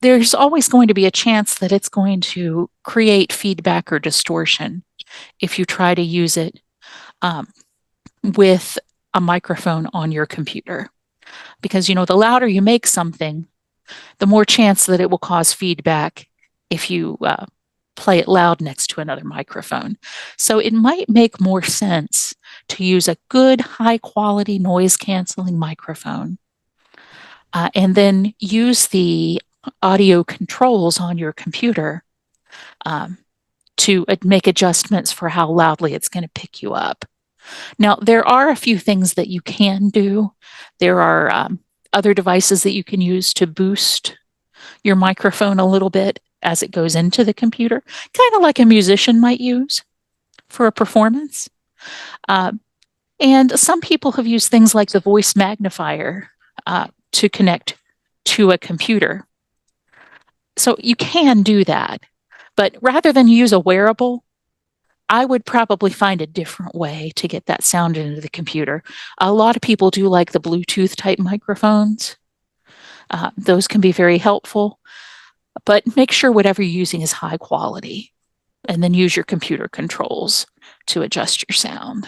there's always going to be a chance that it's going to create feedback or distortion if you try to use it with a microphone on your computer. Because, the louder you make something, the more chance that it will cause feedback if you play it loud next to another microphone. So it might make more sense to use a good, high-quality noise-canceling microphone, and then use the audio controls on your computer to make adjustments for how loudly it's going to pick you up. Now, there are a few things that you can do. There are other devices that you can use to boost your microphone a little bit as it goes into the computer, kind of like a musician might use for a performance. And some people have used things like the voice magnifier to connect to a computer. So you can do that. But rather than use a wearable, I would probably find a different way to get that sound into the computer. A lot of people do like the Bluetooth type microphones. Those can be very helpful, but make sure whatever you're using is high quality, and then use your computer controls to adjust your sound.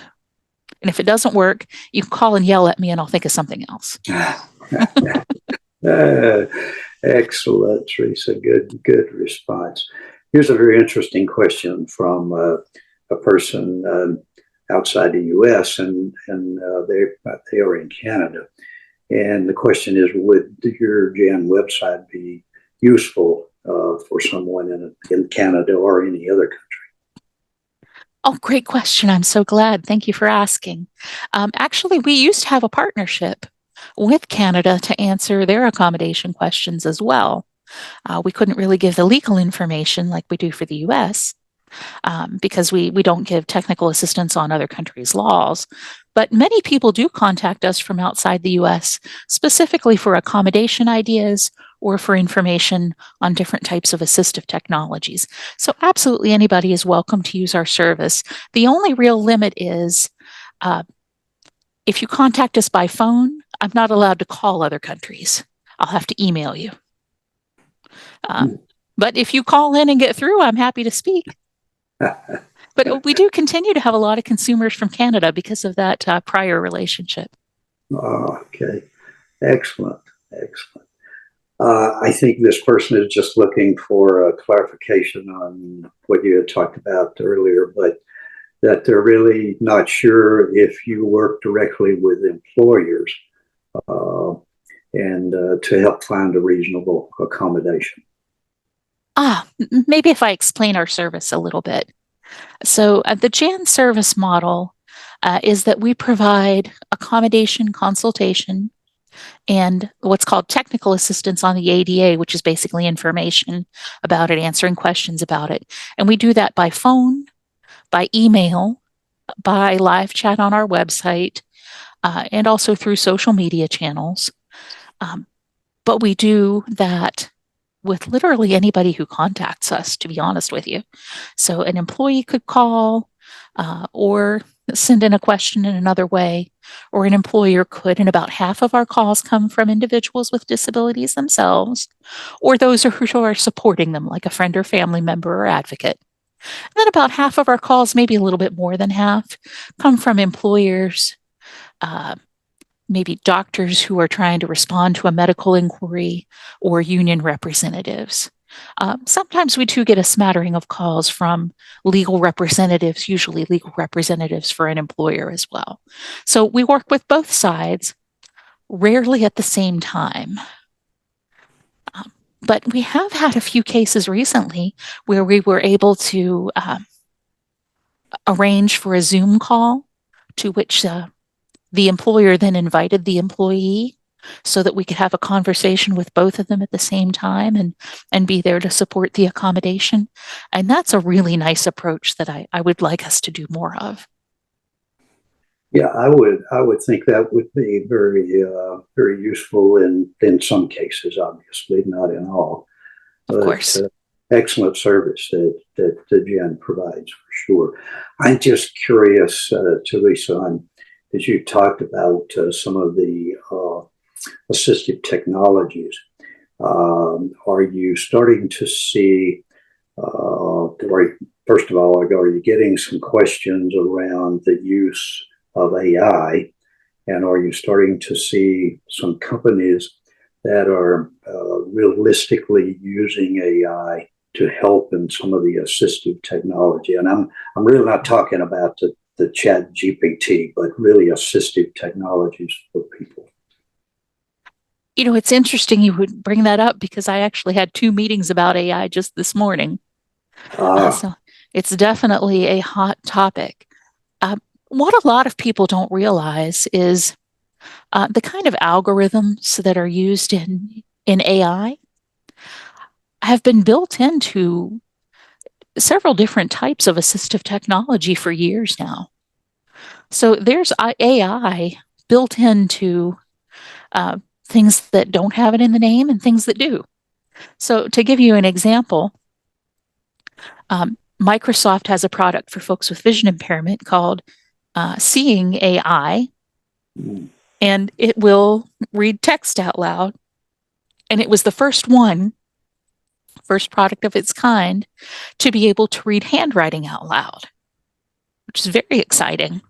And if it doesn't work, you can call and yell at me and I'll think of something else. Excellent, Teresa. Good response. Here's a very interesting question from a person outside the U.S. and they are in Canada. And the question is, would your Jan website be useful for someone in Canada or any other country? Oh, great question. I'm so glad. Thank you for asking. Actually, we used to have a partnership with Canada to answer their accommodation questions as well. We couldn't really give the legal information like we do for the US, because we don't give technical assistance on other countries' laws. But many people do contact us from outside the US, specifically for accommodation ideas or for information on different types of assistive technologies. So absolutely anybody is welcome to use our service. The only real limit is if you contact us by phone, I'm not allowed to call other countries. I'll have to email you. But if you call in and get through, I'm happy to speak. But we do continue to have a lot of consumers from Canada because of that prior relationship. Okay, excellent. I think this person is just looking for a clarification on what you had talked about earlier, but that they're really not sure if you work directly with employers and to help find a reasonable accommodation. Maybe if I explain our service a little bit. So the Jan service model is that we provide accommodation consultation and what's called technical assistance on the ADA, which is basically information about it, answering questions about it. And we do that by phone, by email, by live chat on our website, and also through social media channels. But we do that with literally anybody who contacts us, to be honest with you. So an employee could call or send in a question in another way, or an employer could. And about half of our calls come from individuals with disabilities themselves, or those who are supporting them, like a friend or family member or advocate. And then about half of our calls, maybe a little bit more than half, come from employers, uh, maybe doctors who are trying to respond to a medical inquiry, or union representatives. Sometimes we do get a smattering of calls from legal representatives, usually legal representatives for an employer as well. So we work with both sides, rarely at the same time. But we have had a few cases recently where we were able to arrange for a Zoom call to which the employer then invited the employee so that we could have a conversation with both of them at the same time and be there to support the accommodation. And that's a really nice approach that I would like us to do more of. Yeah, I would think that would be very useful in some cases, obviously, not in all, Of but course. excellent service that Jen provides for sure. I'm just curious, Teresa, as you talked about some of the assistive technologies, are you starting to see, first of all, are you getting some questions around the use of AI? And are you starting to see some companies that are realistically using AI to help in some of the assistive technology? And I'm really not talking about the chat GPT, but really assistive technologies for people. You know, it's interesting you would bring that up because I actually had 2 meetings about AI just this morning. Ah, So it's definitely a hot topic. Uh, what a lot of people don't realize is the kind of algorithms that are used in AI have been built into several different types of assistive technology for years now. So there's AI built into uh, things that don't have it in the name and things that do. So to give you an example, Microsoft has a product for folks with vision impairment called Seeing AI, and it will read text out loud. And it was the first product of its kind to be able to read handwriting out loud, which is very exciting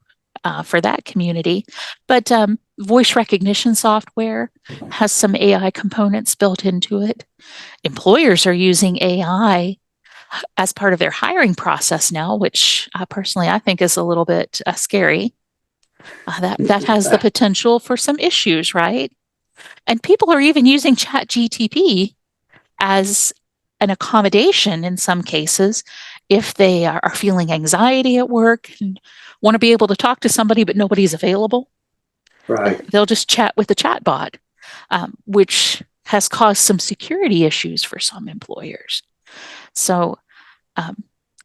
for that community. But voice recognition software has some AI components built into it. Employers are using AI as part of their hiring process now, which personally I think is a little bit scary. That has the potential for some issues, right? And people are even using ChatGTP as an accommodation in some cases if they are feeling anxiety at work and want to be able to talk to somebody but nobody's available. right. They'll just chat with the chatbot, which has caused some security issues for some employers. So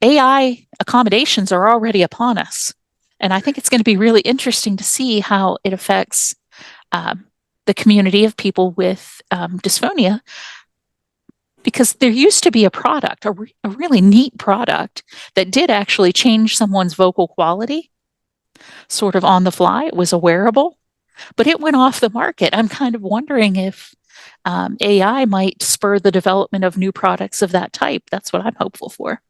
AI accommodations are already upon us. And I think it's going to be really interesting to see how it affects the community of people with dysphonia, because there used to be a product, a really neat product that did actually change someone's vocal quality sort of on the fly. It was a wearable, but it went off the market. I'm kind of wondering if AI might spur the development of new products of that type. That's what I'm hopeful for.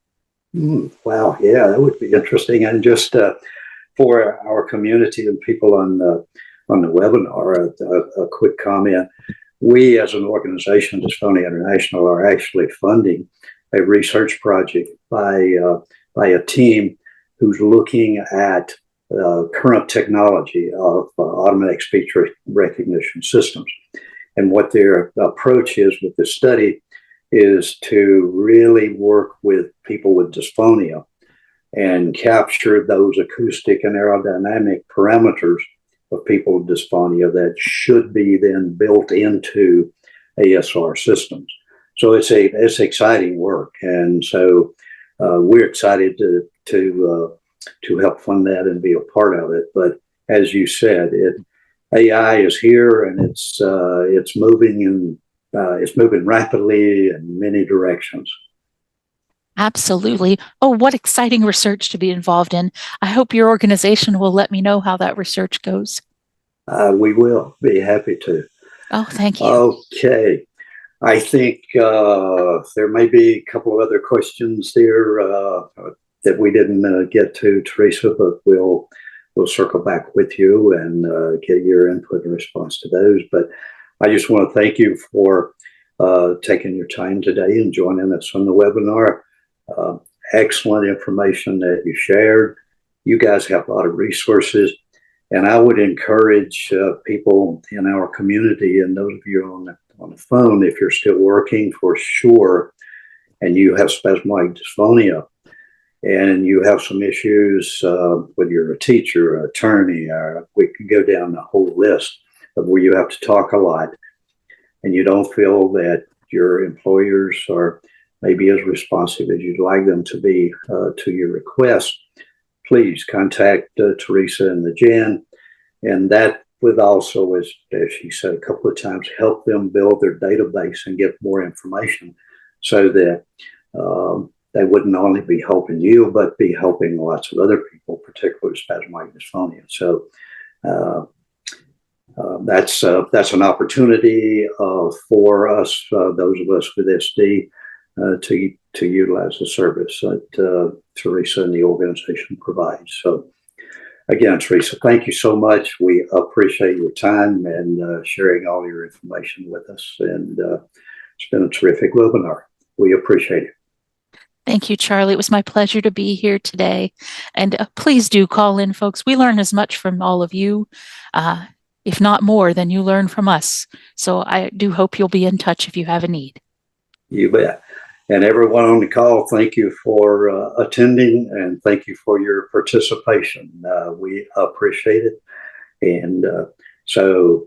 Wow, yeah, that would be interesting. And just for our community and people on the webinar, a quick comment. We, as an organization, Dysphonia International, are actually funding a research project by a team who's looking at current technology of automatic speech recognition systems. And what their approach is with the study is to really work with people with dysphonia and capture those acoustic and aerodynamic parameters of people with dysphonia that should be then built into ASR systems. So it's exciting work, and so we're excited to help fund that and be a part of it. But as you said, AI is here, and it's moving rapidly in many directions. Absolutely. Oh, what exciting research to be involved in. I hope your organization will let me know how that research goes. We will be happy to. Oh, thank you. Okay. I think there may be a couple of other questions there that we didn't get to, Teresa, but we'll circle back with you and get your input in response to those. But I just want to thank you for taking your time today and joining us on the webinar. Excellent information that you shared. You guys have a lot of resources, and I would encourage people in our community and those of you on the phone, if you're still working, for sure, and you have spasmodic dysphonia, and you have some issues, whether you're a teacher, or attorney, or we can go down the whole list of where you have to talk a lot, and you don't feel that your employers are maybe as responsive as you'd like them to be to your request, please contact Teresa and the Jan, and that would also, as she said a couple of times, help them build their database and get more information so that they wouldn't only be helping you, but be helping lots of other people, particularly spasmodic dysphonia. So that's an opportunity for us, those of us with SD, to utilize the service that Teresa and the organization provides. So again, Teresa, thank you so much. We appreciate your time and sharing all your information with us. And it's been a terrific webinar. We appreciate it. Thank you, Charlie. It was my pleasure to be here today. And please do call in, folks. We learn as much from all of you, if not more than you learn from us. So I do hope you'll be in touch if you have a need. You bet. And everyone on the call, thank you for attending, and thank you for your participation. We appreciate it. And so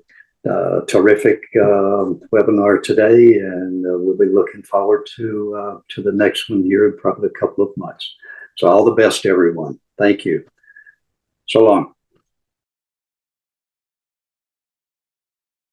terrific webinar today, and we'll be looking forward to the next one here in probably a couple of months. So all the best, everyone. Thank you. So long.